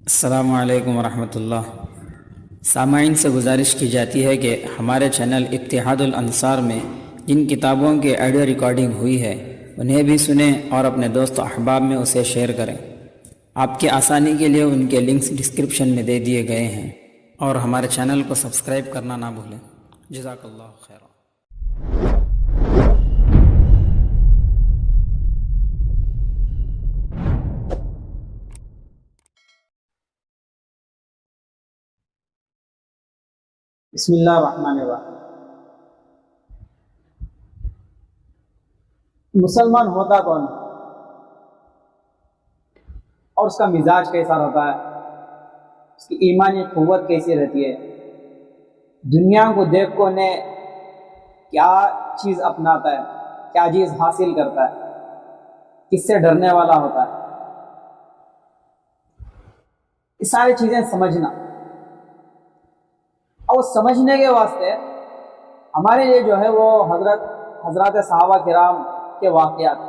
السلام علیکم ورحمۃ اللہ۔ سامعین سے گزارش کی جاتی ہے کہ ہمارے چینل اتحاد الانصار میں جن کتابوں کی آڈیو ریکارڈنگ ہوئی ہے انہیں بھی سنیں اور اپنے دوست و احباب میں اسے شیئر کریں۔ آپ کی آسانی کے لیے ان کے لنکس ڈسکرپشن میں دے دیے گئے ہیں، اور ہمارے چینل کو سبسکرائب کرنا نہ بھولیں۔ جزاک اللہ خیر۔ بسم اللہ الرحمن الرحیم۔ مسلمان ہوتا کون ہے اور اس کا مزاج کیسا رہتا ہے، اس کی ایمانی قوت کیسی رہتی ہے، دنیا کو دیکھ کو نے کیا چیز اپناتا ہے، کیا چیز حاصل کرتا ہے، کس سے ڈرنے والا ہوتا ہے، یہ ساری چیزیں سمجھنا، اور سمجھنے کے واسطے ہمارے لیے جو ہے وہ حضرات صحابہ کرام کے واقعات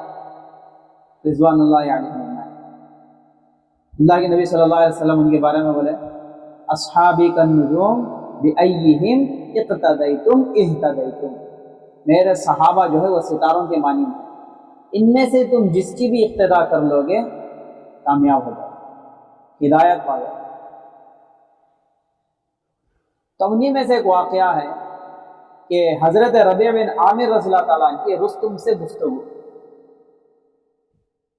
رضوان اللہ علیہم، اللہ کے نبی صلی اللہ علیہ وسلم ان کے بارے میں بولے اصحابی کالنجوم بأیہم اقتدیتم اہتدیتم، میرے صحابہ جو ہے وہ ستاروں کے مانند ہیں، ان میں سے تم جس کی بھی اقتدا کر لو گے کامیاب ہو جاؤ، ہدایت پا جاؤ۔ تو انہی میں سے ایک واقعہ ہے کہ حضرت ربیع بن عامر رضی اللہ تعالیٰ عنہ کی رستم سے گفتگو۔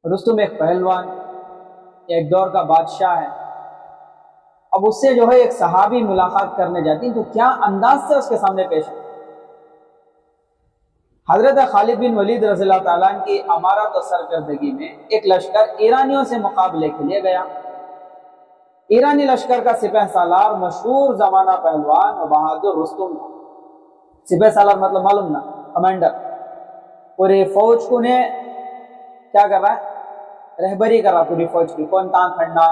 رستم ایک پہلوان، ایک دور کا بادشاہ ہے، اب اس سے جو ہے ایک صحابی ملاقات کرنے جاتی تو کیا انداز سے اس کے سامنے پیش ہے۔ حضرت خالد بن ولید رضی اللہ تعالیٰ عنہ کی امارت و سرکردگی میں ایک لشکر ایرانیوں سے مقابلے کے لیے گیا۔ ایرانی لشکر کا سپہ سالار مشہور زمانہ پہلوان و بہادر رستم تھا۔ سپہ سالار مطلب معلوم نا، کمانڈر، پوری فوج کو نے کیا کر رہا ہے، رہبری کر رہا پوری فوج کی، کون تان کھڑنا،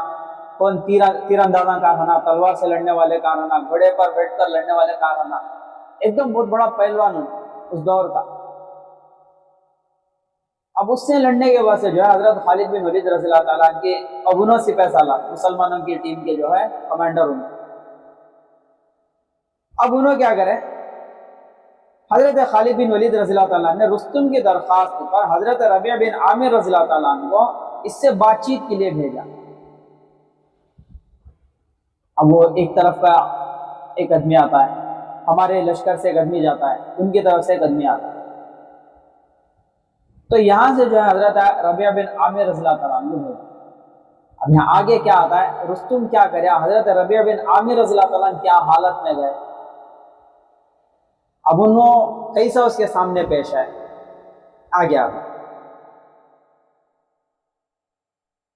کون تیر اندازہ کار ہونا، تلوار سے لڑنے والے کار ہونا، گھوڑے پر بیٹھ کر لڑنے والے کار ہونا، ایک دم بہت بڑا پہلوان اس دور کا۔ اب اس سے لڑنے کے واسطے جو ہے حضرت خالد بن ولید رضی اللہ تعالیٰ عنہ کے ابنوں سپہ سالار مسلمانوں کی ٹیم کے جو ہے کمانڈر ہوں۔ اب انہوں کیا کرے، حضرت خالد بن ولید رضی اللہ تعالیٰ عنہ نے رستم کی درخواست پر حضرت ربیع بن عامر رضی اللہ تعالیٰ عنہ کو اس سے بات چیت کے لیے بھیجا۔ اب وہ ایک طرف کا ایک آدمی آتا ہے، ہمارے لشکر سے ایک آدمی جاتا ہے، ان کی طرف سے ایک آدمی آتا ہے، تو یہاں سے جو ہے حضرت ربیع بن عامر رضی اللہ تعالیٰ عنہ بھیجا۔ اب یہاں آگے کیا آتا ہے، رستم کیا کرے، حضرت ربیع بن عامر رضی اللہ تعالیٰ عنہ کیا حالت میں گئے، اب انہوں کیسا اس کے سامنے پیش ہے، آگے آتا۔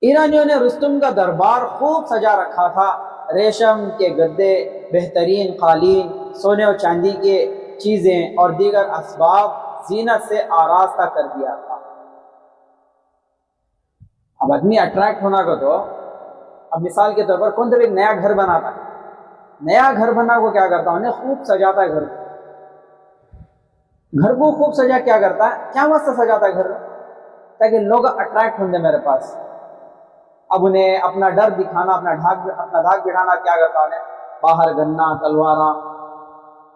ایرانیوں نے رستم کا دربار خوب سجا رکھا تھا، ریشم کے گدے، بہترین قالین، سونے اور چاندی کے چیزیں اور دیگر اسباب زینت سے آراستہ کر دیا تھا۔ اب آدمی اٹریکٹ ہونا کو تو اب مثال کے طور پر کون سا ایک نیا گھر بناتا ہے، نیا گھر بنا کو کیا کرتا انہیں خوب سجاتا ہے، گھر کو خوب سجا کیا کرتا ہے، کیا واسطہ سجاتا ہے گھر، تاکہ لوگ اٹریکٹ ہوں میرے پاس۔ اب انہیں اپنا ڈر دکھانا، اپنا دھاک بٹھانا کیا کرتا انہیں باہر گنا، تلواراں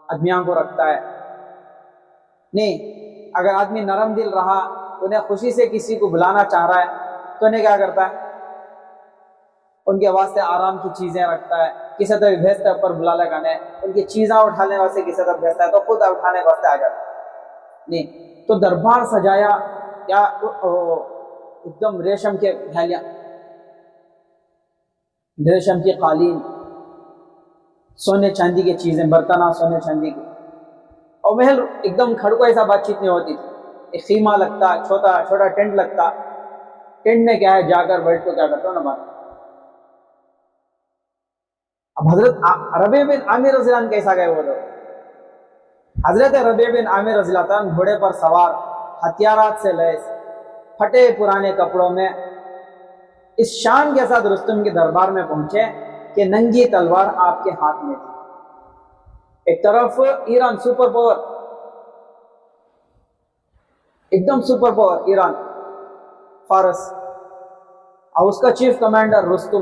آدمیاں کو رکھتا ہے۔ نہیں، اگر آدمی نرم دل رہا، انہیں خوشی سے کسی کو بلانا چاہ رہا ہے تو انہیں کیا کرتا ہے، ان کے واسطے آرام کی چیزیں رکھتا ہے، کسی طرح بھیجتا ہے اوپر بلا لگانے، ان کی چیزاں اٹھانے واسطے کسی طرح بھیجتا ہے تو خود اٹھانے واسطے آ جاتا ہے۔ نہیں تو دربار سجایا کیا، ایک دم ریشم کے تھیلیاں، ریشم کی قالین، سونے چاندی کی چیزیں، برتنہ سونے چاندی کی، اور محل ایک دم کھڑکو ایسا بات چیت نہیں ہوتی تھی، ایک خیمہ لگتا، چھوٹا ٹینٹ لگتا، ٹینٹ میں کیا ہے جا کر بیٹھ کو کیا کرتا ہوں نا بات۔ اب حضرت ربیع بن عامر رضی اللہ عنہ کیسا گئے وہ لوگ، حضرت ربیع بن عامر رضی اللہ عنہ گھوڑے پر سوار، ہتھیارات سے لیس، پھٹے پرانے کپڑوں میں، اس شان کے ساتھ رستم کے دربار میں پہنچے کہ ننگی تلوار آپ کے ہاتھ میں تھی۔ ایک طرف ایران سپر پاور، ایک دم سپر پاور ایران، فارس، اور اس کا چیف کمانڈر رستم،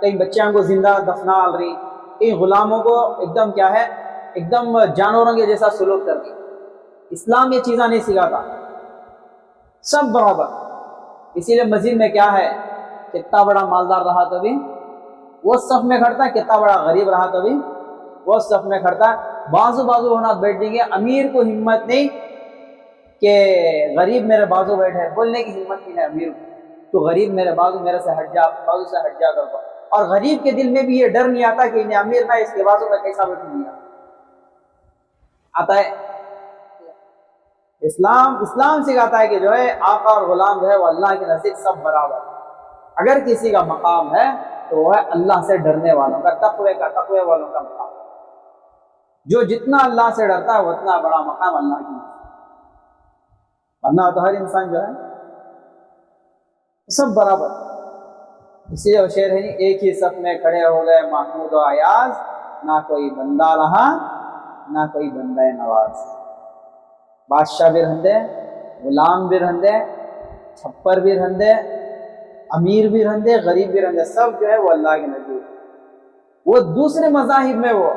کئی بچیاں کو زندہ دفنا رہی، کئی غلاموں کو ایک دم کیا ہے، ایک دم جانوروں کے جیسا سلوک کر دی۔ اسلام یہ چیزیں نہیں سکھاتا، سب برابر۔ اسی لیے مزید میں کیا ہے، کتنا بڑا مالدار رہا تو بھی وہ صف میں کھڑتا ہے، کتنا بڑا غریب رہا تو بھی وہ صف میں کھڑتا ہے۔ بازو بازو ہونا بیٹھ دیں گے، امیر کو ہمت نہیں کہ غریب میرے بازو بیٹھے، بولنے کی ہمت نہیں ہے امیر کو، تو غریب میرے بازو، میرے سے ہٹ جا، بازو سے ہٹ جا کر۔ اور غریب کے دل میں بھی یہ ڈر نہیں آتا کہ انہیں امیر میں اس کے بازو میں کیسا بیٹھوں گا، آتا ہے۔ اسلام سکھاتا ہے کہ جو ہے آقا اور غلام جو ہے وہ اللہ کے نزدیک سب برابر۔ اگر کسی کا مقام ہے تو وہ ہے اللہ سے ڈرنے والوں کا، تقوی والوں کا مقام۔ جو جتنا اللہ سے ڈرتا ہے اتنا بڑا مقام اللہ کی، ورنہ تو ہر انسان جو ہے سب برابر۔ اسی لیے وہ شعر ہے نہیں، ایک ہی صف میں کھڑے ہو گئے محمود و ایاز، نہ کوئی بندہ رہا نہ کوئی بندہ نواز۔ بادشاہ بھی رہندے، غلام بھی رہندے، چھپر بھی رہندے، امیر بھی رہندے، غریب بھی رہندے، سب جو ہے وہ اللہ کے نزدیک۔ وہ دوسرے مذاہب میں، وہ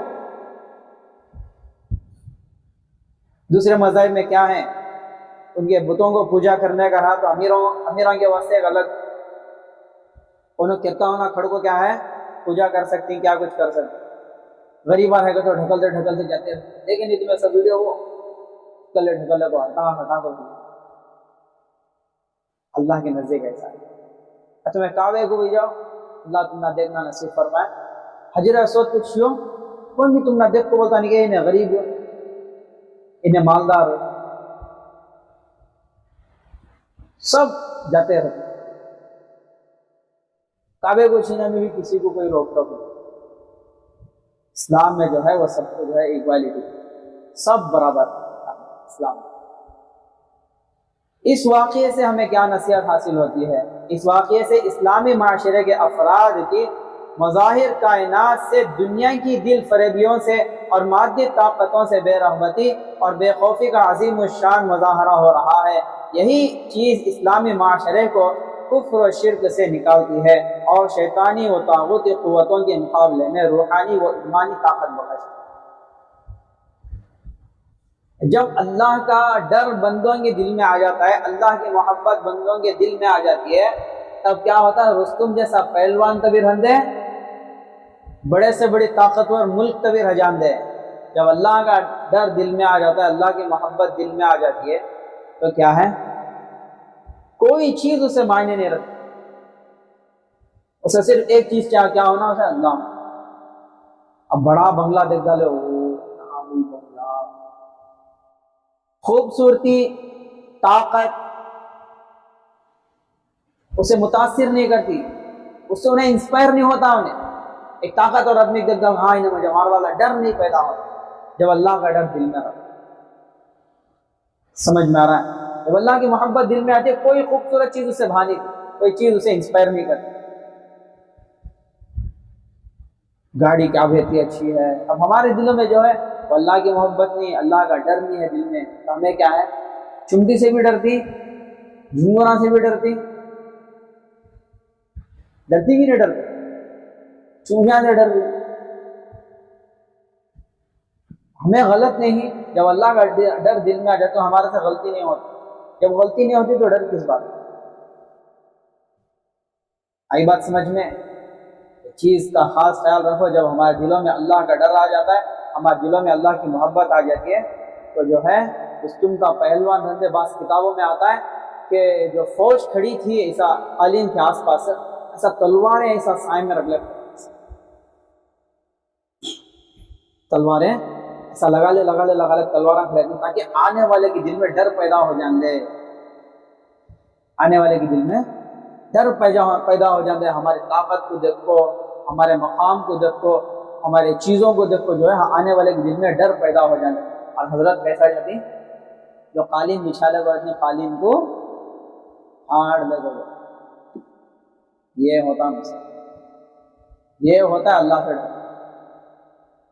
دوسرے مذاہب میں کیا ہیں، ان کے بتوں کو پوجا کرنے کا رہا تو امیروں کے واسطے ایک الگ، انہوں کہتا ہونا کھڑ کو کیا ہے پوجا کر سکتی، کیا کچھ کر سکتی۔ غریبہ رہے گا تو ڈھکلتے جاتے ہیں، لیکن یہ تمہیں سب ویڈیو وہ ڈھکلے کو ہٹا کو اللہ کے نزدیک ایسا ہے۔ اچھا میں کعبے کو بھی جاؤ، اللہ تم نہ دیکھنا نصیب فرمائے، حجر اسود کچھ ہو، کوئی بھی تم نہ دیکھ کو بولتا نہیں کہ انہیں غریب ہو، انہیں مالدار ہو، سب جاتے رہتے۔ کعبے کو چھینے میں بھی کسی کو کوئی روک ٹوک نہیں۔ اسلام میں جو ہے وہ سب کو جو ہے ایکوالٹی، سب برابر اسلام۔ اس واقعے سے ہمیں کیا نصیحت حاصل ہوتی ہے؟ اس واقعے سے اسلامی معاشرے کے افراد کی مظاہر کائنات سے، دنیا کی دل فریبیوں سے اور مادی طاقتوں سے بے رغبتی اور بے خوفی کا عظیم الشان مظاہرہ ہو رہا ہے۔ یہی چیز اسلامی معاشرے کو کفر و شرک سے نکالتی ہے اور شیطانی و طاغوتی قوتوں کے مقابلے میں روحانی و ایمانی طاقت بخشتی ہے۔ جب اللہ کا ڈر بندوں کے دل میں آ جاتا ہے، اللہ کی محبت بندوں کے دل میں آ جاتی ہے، تب کیا ہوتا ہے، رستم جیسا پہلوان تبھی رہندے، بڑے سے بڑی طاقتور ملک تبھی رجان دے۔ جب اللہ کا ڈر دل میں آ جاتا ہے، اللہ کی محبت دل میں آ جاتی ہے، تو کیا ہے، کوئی چیز اسے معنی نہیں رکھتی، اسے صرف ایک چیز کیا ہونا، اسے اللہ۔ اب بڑا بنگلہ دیکھ ڈالے، بنگلہ، خوبصورتی، طاقت اسے متاثر نہیں کرتی، اس سے انہیں انسپائر نہیں ہوتا، انہیں ایک طاقت اور آدمی دیکھ ڈال، ہاں انہیں مجھے مار والا ڈر نہیں پیدا ہوتا۔ جب اللہ کا ڈر دل میں رہتا، سمجھ میں آ رہا ہے؟ جب اللہ کی محبت دل میں آتی ہے، کوئی خوبصورت چیز اسے بھانی، کوئی چیز اسے انسپائر نہیں کرتی۔ گاڑی کیا بہتی اچھی ہے، اب ہمارے دلوں میں جو ہے وہ اللہ کی محبت نہیں، اللہ کا ڈر نہیں ہے دل میں، تو ہمیں کیا ہے، چمٹی سے بھی ڈرتی، جھنگوراں سے بھی ڈرتی بھی نہیں ڈرتی، چوہیاں سے ڈرتی۔ ہمیں غلط نہیں، جب اللہ کا ڈر دل میں آ جائے تو ہمارے سے غلطی نہیں ہوتی، جب غلطی نہیں ہوتی تو ڈر کس بات؟ آئی بات سمجھ میں؟ چیز کا خاص خیال رکھو، جب ہمارے دلوں میں اللہ کا ڈر آ جاتا ہے، ہمارے دلوں میں اللہ کی محبت آ جاتی ہے، تو جو ہے رستم کا پہلوان رہندے، بعض کتابوں میں آتا ہے کہ جو فوج کھڑی تھی ایسا قالین کے آس پاس، ایسا تلواریں ایسا سائے میں رکھ لے، تلواریں ایسا لگا لے تلواریں کھڑے تاکہ آنے والے کے دل میں ڈر پیدا ہو جان دے، آنے والے کے دل میں ڈر پیدا ہو جاندے، ہماری طاقت کو دیکھو، ہمارے مقام کو دیکھو، ہمارے چیزوں کو دیکھو، جو ہے آنے والے کے دل میں ڈر پیدا ہو جاندے۔ اور حضرت کیسا جاتی، جو قالین بچھا لے گا اتنی قالین کو پھاڑ لے گا، یہ ہوتا ہے اللہ سے ڈر۔